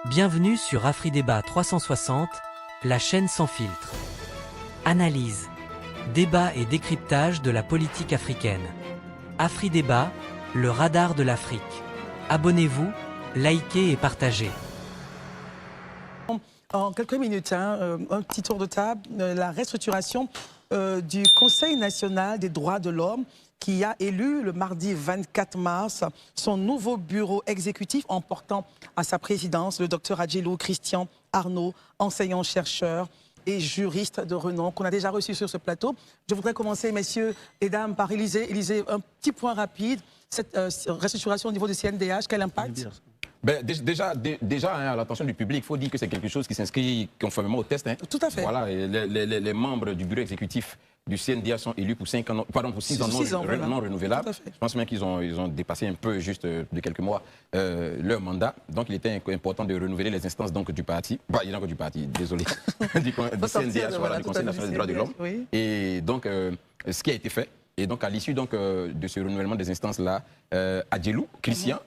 Bienvenue sur AfriDébat 360, la chaîne sans filtre. Analyse, débat et décryptage de la politique africaine. AfriDébat, le radar de l'Afrique. Abonnez-vous, likez et partagez. En quelques minutes, un petit tour de table, la restructuration du Conseil national des droits de l'homme qui a élu le mardi 24 mars son nouveau bureau exécutif en portant à sa présidence le docteur Adjelou Christian Arnaud, enseignant-chercheur et juriste de renom qu'on a déjà reçu sur ce plateau. Je voudrais commencer, messieurs et dames, par Élisée. Élisée, un petit point rapide. Cette restructuration au niveau du CNDH, quel impact ? Ben, déjà à l'attention du public, il faut dire que c'est quelque chose qui s'inscrit conformément au test. Tout à fait. Voilà, et les membres du bureau exécutif du CNDH sont élus pour 6 ans, pour 6 ans non renouvelables. Je pense même qu'ils ont dépassé un peu, juste de quelques mois, leur mandat. Donc il était important de renouveler les instances donc, du parti, désolé, du CNDH, voilà, du Conseil national des droits de l'homme. Oui. Et donc, ce qui a été fait, et donc à l'issue de ce renouvellement des instances-là, Adjelou Christian,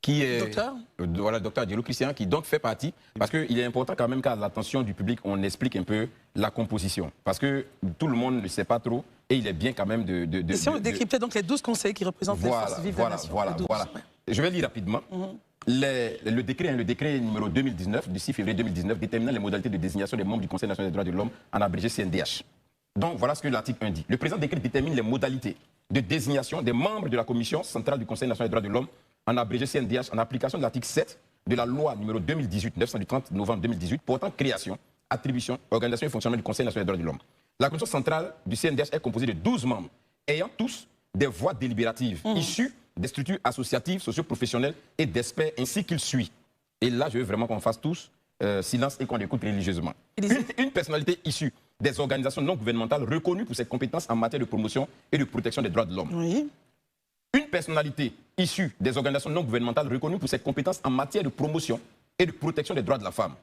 qui est docteur Adjelou Christian, qui donc fait partie, parce qu'il est important quand même qu'à l'attention du public, on explique un peu la composition, parce que tout le monde ne sait pas trop, et il est bien quand même de si on décryptait donc les 12 conseils qui représentent les forces vives de la nation. Voilà. Je vais lire rapidement. Le décret numéro 2019, du 6 février 2019, déterminant les modalités de désignation des membres du Conseil national des droits de l'homme, en abrégé CNDH. Donc voilà ce que l'article 1 dit. Le présent décret détermine les modalités de désignation des membres de la Commission centrale du Conseil national des droits de l'homme, en abrégé CNDH, en application de l'article 7 de la loi numéro 2018-900 du 30 novembre 2018 portant création, attribution, organisation et fonctionnement du Conseil national des droits de l'homme. La commission centrale du CNDH est composée de 12 membres, ayant tous des voix délibératives, issues des structures associatives, socio-professionnelles et d'experts, ainsi qu'il suit. Et là, je veux vraiment qu'on fasse tous silence et qu'on écoute religieusement. Une personnalité issue des organisations non gouvernementales reconnues pour ses compétences en matière de promotion et de protection des droits de l'homme. Oui. Une personnalité issue des organisations non gouvernementales reconnues pour ses compétences en matière de promotion et de protection des droits de la femme.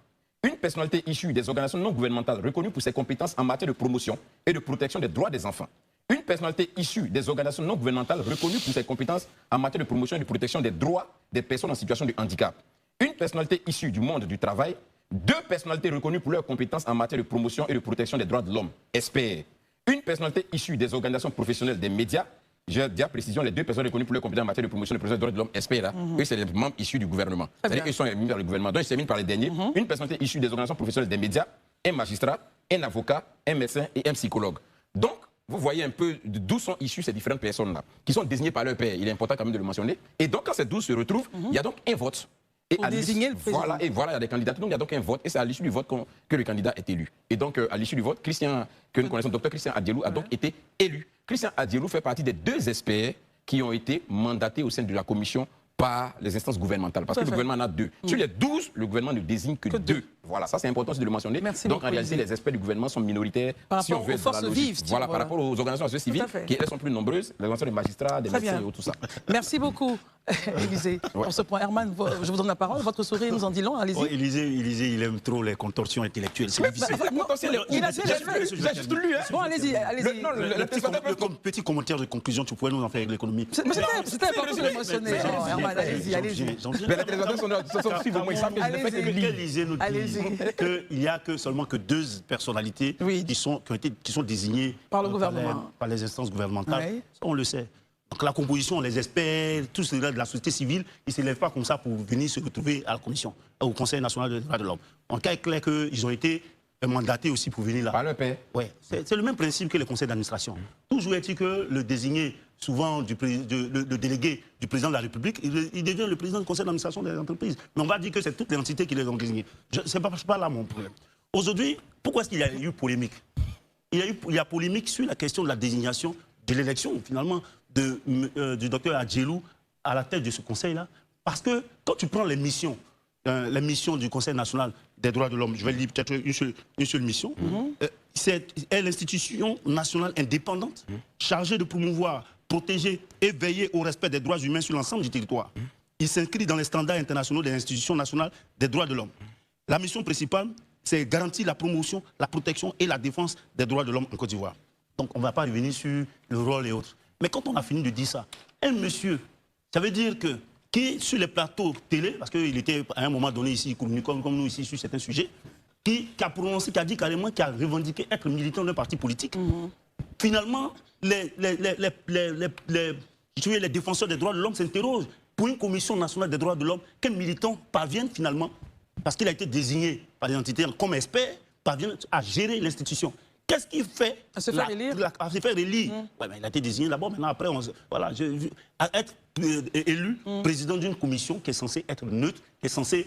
Une personnalité issue des organisations non gouvernementales reconnues pour ses compétences en matière de promotion et de protection des droits des enfants. Une personnalité issue des organisations non gouvernementales reconnues pour ses compétences en matière de promotion et de protection des droits des personnes en situation de handicap. Une personnalité issue du monde du travail. 2 personnalités reconnues pour leurs compétences en matière de promotion et de protection des droits de l'homme. SPR. Une personnalité issue des organisations professionnelles des médias. J'ai dit à précision, les 2 personnes reconnues pour leurs compétences en matière de promotion et de protection des droits de l'homme, SPR, là, eux, c'est les membres issus du gouvernement. C'est-à-dire qu'ils sont émis par le gouvernement. Donc, ils s'éminent par les derniers. Une personnalité issue des organisations professionnelles des médias, un magistrat, un avocat, un médecin et un psychologue. Donc, vous voyez un peu d'où sont issues ces différentes personnes-là, qui sont désignées par leur père. Il est important quand même de le mentionner. Et donc, quand ces 12 se retrouvent, il y a donc un vote. Et pour désigner le président. Voilà, il y a des candidatures. Donc, il y a donc un vote. Et c'est à l'issue du vote que le candidat est élu. Et donc, à l'issue du vote, Christian, que nous connaissons, docteur Christian Adjelou, a donc été élu. Christian Adjelou fait partie des 2 experts qui ont été mandatés au sein de la commission par les instances gouvernementales. Parce que le gouvernement en a 2. Sur les 12, le gouvernement ne désigne que 2. Voilà, ça c'est important aussi de le mentionner. Merci donc beaucoup, en réalité, les experts du gouvernement sont minoritaires. Par si on rapport veut aux être dans la forces logique. vives. Voilà, par rapport aux organisations civiles, qui elles sont plus nombreuses, les organisations des magistrats, des médecins et tout ça. Merci beaucoup, Élisée. Pour ce point, Herman, je vous donne la parole. Votre sourire nous en dit long. Allez-y. Élisée, il aime trop les contorsions intellectuelles. C'est difficile. J'ai juste lu. Bon, allez-y. Comme petit commentaire de conclusion, tu pourrais nous en faire avec l'économie. C'était important de mentionner, Herman. Allez-y. Mais les téléspectateurs sont suivants, ils savent que je ne fais que le lire. Élisée nous dit qu'il n'y a seulement que 2 personnalités qui sont désignées par le gouvernement, par les instances gouvernementales. Oui. On le sait. Donc la composition, les experts, tous ceux-là de la société civile, ils ne se lèvent pas comme ça pour venir se retrouver à la commission, au Conseil national des droits de l'homme. En cas clair qu'ils ont été mandatés aussi pour venir là. Par le père. Ouais, c'est le même principe que les conseils d'administration. Toujours est-il que le désigné, souvent le délégué du président de la République, il devient le président du conseil d'administration des entreprises. Mais on va dire que c'est toutes les entités qui les ont désignés. Ce n'est pas là mon problème. Aujourd'hui, pourquoi est-ce qu'il y a eu polémique? Il y a polémique sur la question de la désignation, de l'élection finalement du docteur Adjelou à la tête de ce conseil-là. Parce que quand tu prends les missions du Conseil national des droits de l'homme, je vais lire peut-être une seule mission, c'est l'institution nationale indépendante chargée de promouvoir, protéger et veiller au respect des droits humains sur l'ensemble du territoire. Il s'inscrit dans les standards internationaux des institutions nationales des droits de l'homme. La mission principale, c'est garantir la promotion, la protection et la défense des droits de l'homme en Côte d'Ivoire. Donc on ne va pas revenir sur le rôle et autres. Mais quand on a fini de dire ça, un monsieur, ça veut dire que qui, sur les plateaux télé, parce qu'il était à un moment donné ici, comme nous ici, sur certains sujets, qui a prononcé, qui a dit carrément, qui a revendiqué être militant d'un parti politique. Finalement, les défenseurs des droits de l'homme s'interrogent. Pour une commission nationale des droits de l'homme, quels militants parviennent finalement, parce qu'il a été désigné par les entités comme expert, parviennent à gérer l'institution? Qu'est-ce qu'il fait? À se faire élire. À se faire élire. Ouais, mais il a été désigné d'abord, maintenant après, voilà, à être élu président d'une commission qui est censée être neutre, qui est censée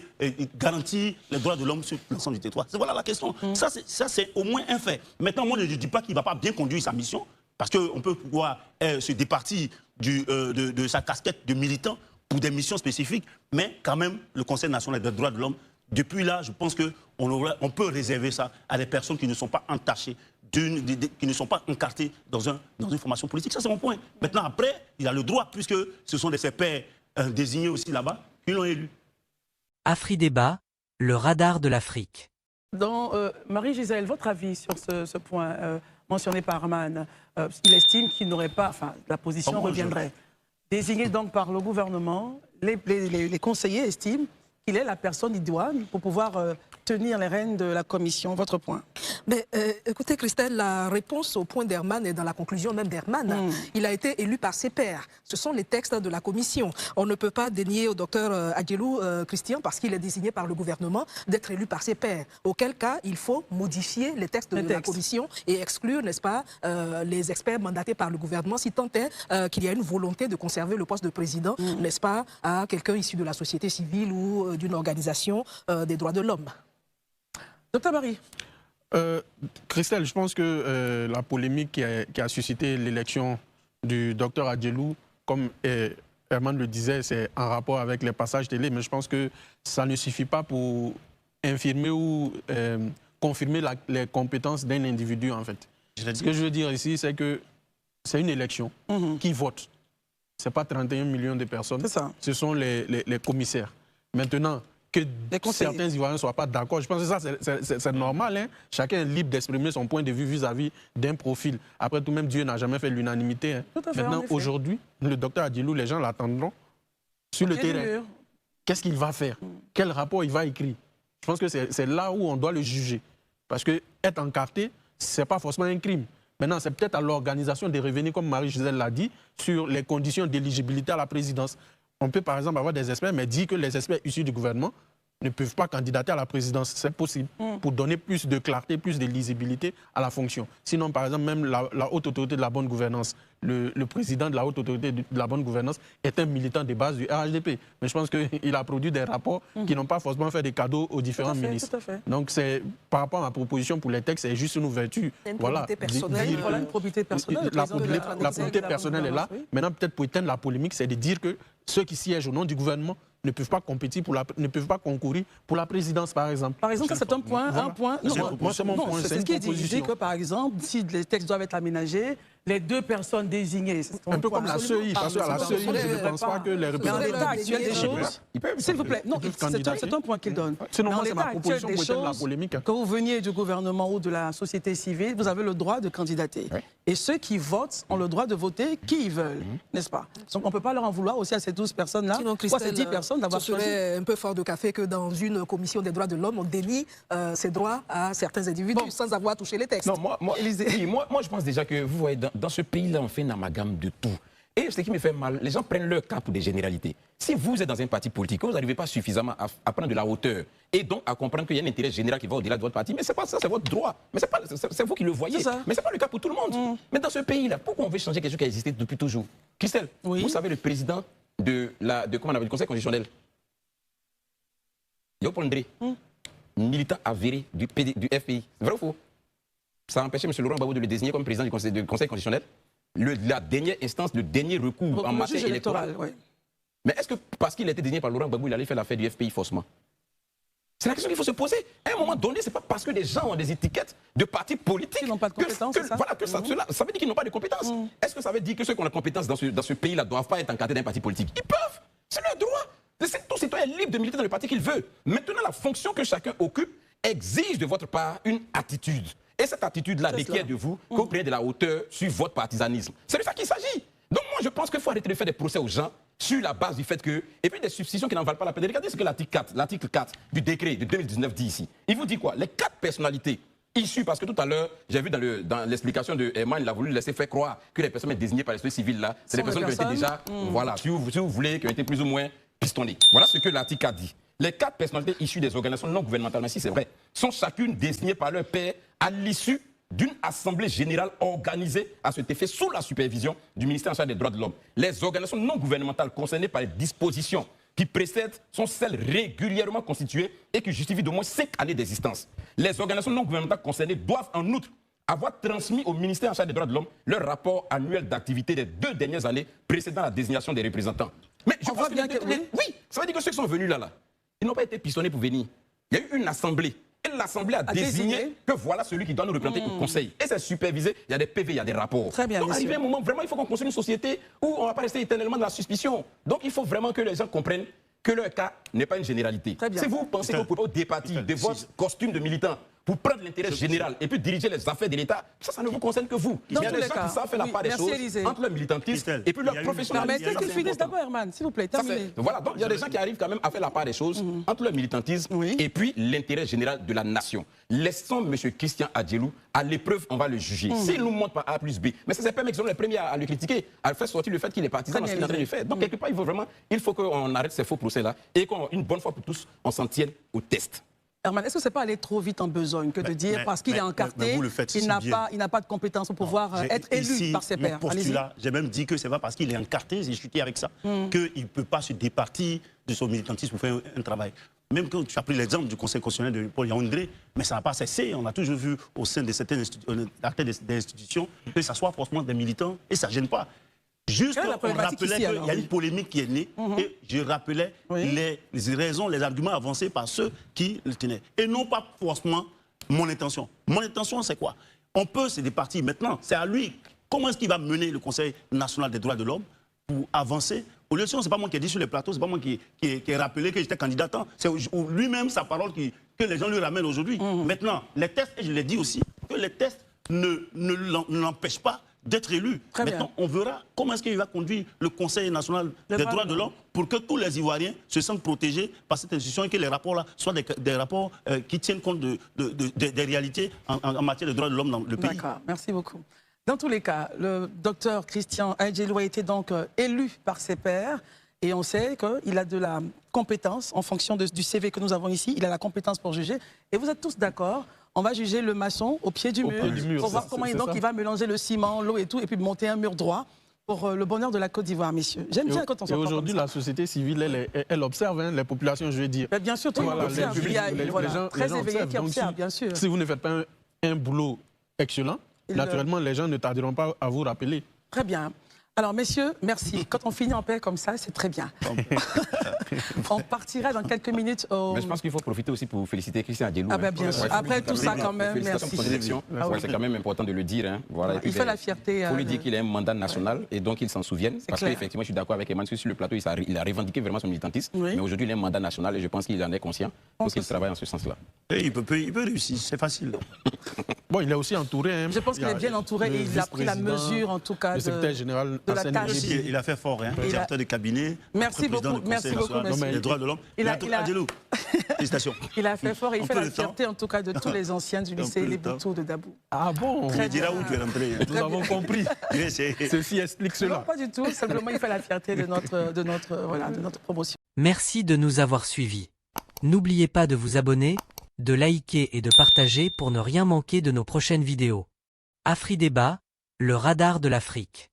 garantir les droits de l'homme sur l'ensemble du territoire. Voilà la question. Ça, c'est au moins un fait. Maintenant, moi, je ne dis pas qu'il ne va pas bien conduire sa mission, parce qu'on peut pouvoir se départir de sa casquette de militant pour des missions spécifiques, mais quand même, le Conseil national des droits de l'homme, depuis là, je pense qu'on peut réserver ça à des personnes qui ne sont pas entachées, qui ne sont pas encartées dans une formation politique. Ça, c'est mon point. Maintenant, après, il a le droit, puisque ce sont ses pairs désignés aussi là-bas, qui l'ont élu. Afridébat, le radar de l'Afrique. Marie-Gisèle, votre avis sur ce point mentionné par Arman, il estime qu'il n'aurait pas, enfin, la position reviendrait. Désigné donc par le gouvernement, les conseillers estiment qu'il est la personne idoine pour pouvoir tenir les rênes de la commission. Votre point? Mais, écoutez, Christelle, la réponse au point d'Herman est dans la conclusion même d'Herman. Il a été élu par ses pairs. Ce sont les textes de la commission. On ne peut pas dénier au docteur Adjelou Christian, parce qu'il est désigné par le gouvernement, d'être élu par ses pairs. Auquel cas, il faut modifier les textes de la commission et exclure, n'est-ce pas, les experts mandatés par le gouvernement, si tant est qu'il y a une volonté de conserver le poste de président, n'est-ce pas, à quelqu'un issu de la société civile ou d'une organisation des droits de l'homme. Docteur Barry. Christelle, je pense que la polémique qui a suscité l'élection du docteur Adjelou, comme Herman le disait, c'est en rapport avec les passages télé, mais je pense que ça ne suffit pas pour infirmer ou confirmer les compétences d'un individu, en fait. Ce que je veux dire ici, c'est que c'est une élection qui vote. Ce n'est pas 31 millions de personnes, ce sont les commissaires. Maintenant, que certains Ivoiriens ne soient pas d'accord. Je pense que ça, c'est normal. Hein? Chacun est libre d'exprimer son point de vue vis-à-vis d'un profil. Après tout, même Dieu n'a jamais fait l'unanimité. Hein? Maintenant, aujourd'hui, le docteur Adjelou, les gens l'attendront sur le terrain. Qu'est-ce qu'il va faire? Quel rapport il va écrire? Je pense que c'est là où on doit le juger. Parce que être encarté, ce n'est pas forcément un crime. Maintenant, c'est peut-être à l'organisation de revenir, comme Marie-Gisèle l'a dit, sur les conditions d'éligibilité à la présidence. On peut par exemple avoir des experts, mais dire que les experts issus du gouvernement ne peuvent pas candidater à la présidence. C'est possible, pour donner plus de clarté, plus de lisibilité à la fonction. Sinon, par exemple, même la haute autorité de la bonne gouvernance, le président de la haute autorité de la bonne gouvernance est un militant de base du RHDP. Mais je pense qu'il a produit des rapports qui n'ont pas forcément fait des cadeaux aux différents ministres. Tout à fait. Donc, par rapport à ma proposition pour les textes, c'est juste une ouverture. Une probité personnelle. Une probité personnelle. La probité personnelle est là. Maintenant, peut-être pour éteindre la polémique, c'est de dire que ceux qui siègent au nom du gouvernement ne peuvent pas compétir ne peuvent pas concourir pour la présidence, par exemple. Par exemple, ça c'est un point. Moi, c'est mon point. C'est ce qui est dit. Je dis que, par exemple, si les textes doivent être aménagés, les deux personnes désignées. Un peu comme la CEI, parce qu'à la CEI, je ne pense pas que les représentants... Mais en l'état actuel des choses, s'il vous plaît, non, c'est un point qu'il donne. Sinon, moi, c'est ma proposition pour éteindre la polémique. Que vous veniez du gouvernement ou de la société civile, vous avez le droit de candidater. Et ceux qui votent ont le droit de voter qui ils veulent, n'est-ce pas? Donc on ne peut pas leur en vouloir aussi à ces 12 personnes-là, ou à ces 10 personnes d'avoir choisi. Ce serait un peu fort de café que dans une commission des droits de l'homme, on dénie ces droits à certains individus sans avoir touché les textes. Non, moi, je pense déjà que, vous voyez, dans ce pays-là, on fait un amalgame de tout. Et ce qui me fait mal, les gens prennent leur cas pour des généralités. Si vous êtes dans un parti politique, vous n'arrivez pas suffisamment à prendre de la hauteur et donc à comprendre qu'il y a un intérêt général qui va au-delà de votre parti, mais c'est pas ça, c'est votre droit. Mais c'est vous qui le voyez. Mais c'est pas le cas pour tout le monde. Mais dans ce pays-là, pourquoi on veut changer quelque chose qui a existé depuis toujours? Christelle, vous savez le président du Conseil constitutionnel, Léopold Ndré, militant avéré du FPI. Vrai ou faux? Ça a empêché M. Laurent Gbagbo de le désigner comme président du Conseil constitutionnel. La dernière instance, le dernier recours en matière électorale. Mais est-ce que parce qu'il a été désigné par Laurent Gbagbo, il allait faire l'affaire du FPI forcément? C'est la question qu'il faut se poser. À un moment donné, ce n'est pas parce que les gens ont des étiquettes de partis politiques n'ont pas de compétences, ça veut dire qu'ils n'ont pas de compétences. Est-ce que ça veut dire que ceux qui ont la compétence dans ce pays-là ne doivent pas être encadrés d'un parti politique? Ils peuvent. C'est leur droit. Tout citoyen est libre de militer dans le parti qu'il veut. Maintenant, la fonction que chacun occupe exige de votre part une attitude. Et cette attitude-là requiert de vous que vous preniez de la hauteur sur votre partisanisme. C'est de ça qu'il s'agit. Donc moi, je pense qu'il faut arrêter de faire des procès aux gens sur la base du fait que... Et puis des substitutions qui n'en valent pas la peine. Regardez ce que l'article 4 du décret de 2019 dit ici. Il vous dit quoi? Les 4 personnalités issues, parce que tout à l'heure, j'ai vu dans l'explication de Herman, il a voulu laisser faire croire que les personnes désignées par l'esprit civil là, c'est des personnes qui ont été déjà, voilà, si vous voulez, qui ont été plus ou moins pistonnées. Voilà ce que l'article 4 dit. Les 4 personnalités issues des organisations non gouvernementales, mais si c'est vrai, sont chacune désignées par leur père à l'issue d'une assemblée générale organisée à cet effet sous la supervision du ministère en charge des droits de l'homme. Les organisations non gouvernementales concernées par les dispositions qui précèdent sont celles régulièrement constituées et qui justifient d'au moins 5 années d'existence. Les organisations non gouvernementales concernées doivent en outre avoir transmis au ministère en charge des droits de l'homme leur rapport annuel d'activité des 2 dernières années précédant la désignation des représentants. Mais je pense bien que... Oui, ça veut dire que ceux qui sont venus là, ils n'ont pas été pistonnés pour venir. Il y a eu une assemblée. Et l'Assemblée a désigné que voilà celui qui doit nous représenter au Conseil. Et c'est supervisé, il y a des PV, il y a des rapports. Très bien, donc, arrivé un moment, vraiment, il faut qu'on construise une société où on ne va pas rester éternellement dans la suspicion. Donc, il faut vraiment que les gens comprennent que leur cas n'est pas une généralité. Si vous pensez que vous pouvez départir de votre costume de militant pour prendre l'intérêt général et puis diriger les affaires de l'État, ça ne vous concerne que vous. Il y a des gens qui savent faire la part des choses entre leur militantisme et puis leur professionnalisme. Permettez qu'il finisse d'abord, Herman, s'il vous plaît. Voilà, donc il y a des gens qui arrivent quand même à faire la part des choses entre leur militantisme et puis l'intérêt général de la nation. Laissons M. Christian Adjelou à l'épreuve, on va le juger. S'il nous montre pas A plus B, mais c'est pas les premiers à le critiquer, à faire sortir le fait qu'il est partisan dans ce qu'il est en train de faire. Donc quelque part, il faut qu'on arrête ces faux procès-là et qu'une bonne fois pour tous, on s'en tienne au test. Herman, est-ce que ce n'est pas aller trop vite en besogne que de dire parce qu'il est encarté, il n'a pas de compétences pour pouvoir être élu par ses pairs? J'ai même dit que ce n'est pas parce qu'il est encarté, j'ai chuté avec ça, qu'il ne peut pas se départir de son militantisme pour faire un travail. Même quand tu as pris l'exemple du Conseil constitutionnel de Paul Yaoundé, mais ça n'a pas cessé. On a toujours vu au sein de certaines institutions que ça soit forcément des militants et ça ne gêne pas. Juste, on rappelait qu'il y a une polémique qui est née et je rappelais les raisons, les arguments avancés par ceux qui le tenaient. Et non pas forcément mon intention. Mon intention, c'est quoi? On peut se départir maintenant. C'est à lui. Comment est-ce qu'il va mener le Conseil national des droits de l'homme pour avancer? Au lieu de ça, ce n'est pas moi qui ai dit sur les plateaux, ce n'est pas moi qui ai rappelé que j'étais candidat. C'est lui-même sa parole que les gens lui ramènent aujourd'hui. Maintenant, les tests, et je l'ai dit aussi, que les tests ne l'empêchent pas d'être élu. Maintenant, on verra comment est-ce qu'il va conduire le Conseil national des droits de l'homme pour que tous les Ivoiriens se sentent protégés par cette institution et que les rapports-là soient des rapports qui tiennent compte des réalités en matière de droits de l'homme dans le pays. D'accord, merci beaucoup. Dans tous les cas, le docteur Christian Adjelou a été donc élu par ses pairs et on sait qu'il a de la compétence en fonction du CV que nous avons ici. Il a la compétence pour juger. Et vous êtes tous d'accord? On va juger le maçon au pied du mur pour voir comment il va mélanger le ciment, l'eau et tout, et puis monter un mur droit pour le bonheur de la Côte d'Ivoire, messieurs. J'aime bien quand on se. Et aujourd'hui, la société civile, elle observe les populations, je veux dire. Mais bien sûr, tout le monde observe. Il y a les gens très éveillés qui observent, bien sûr. Si vous ne faites pas un boulot excellent, naturellement, les gens ne tarderont pas à vous rappeler. Très bien. Alors, messieurs, merci. Quand on finit en paix comme ça, c'est très bien. On partira dans quelques minutes au... Mais je pense qu'il faut profiter aussi pour féliciter Christian Adjelou. Ah ben bien sûr. Après tout ça, quand même, merci. C'est quand même important de le dire. Hein. Voilà. Il fait la fierté. Il faut lui dire qu'il a un mandat national et donc qu'il s'en souvienne. Parce qu'effectivement, je suis d'accord avec Emmanuel, sur le plateau, il a revendiqué vraiment son militantisme. Mais aujourd'hui, il a un mandat national et je pense qu'il en est conscient. Parce qu'il travaille en ce sens-là. Il peut réussir, c'est facile. Bon, il est aussi entouré. Je pense qu'il est bien entouré et il a pris la mesure, en tout cas, le secrétaire général de la tâche. Il a fait fort, hein. Directeur de cabinet. Merci beaucoup. Merci beaucoup. Les droits de l'homme. Félicitations. Il a fait fort et il fait la fierté, en tout cas, de tous les anciens du lycée Les Boutous de Dabou. Ah bon? Tu diras où tu es rentré. Nous avons compris. Ceci explique cela. Non, pas du tout. Simplement, il fait la fierté de notre promotion. Merci de nous avoir suivis. N'oubliez pas de vous abonner, de liker et de partager pour ne rien manquer de nos prochaines vidéos. Afri Débat, le radar de l'Afrique.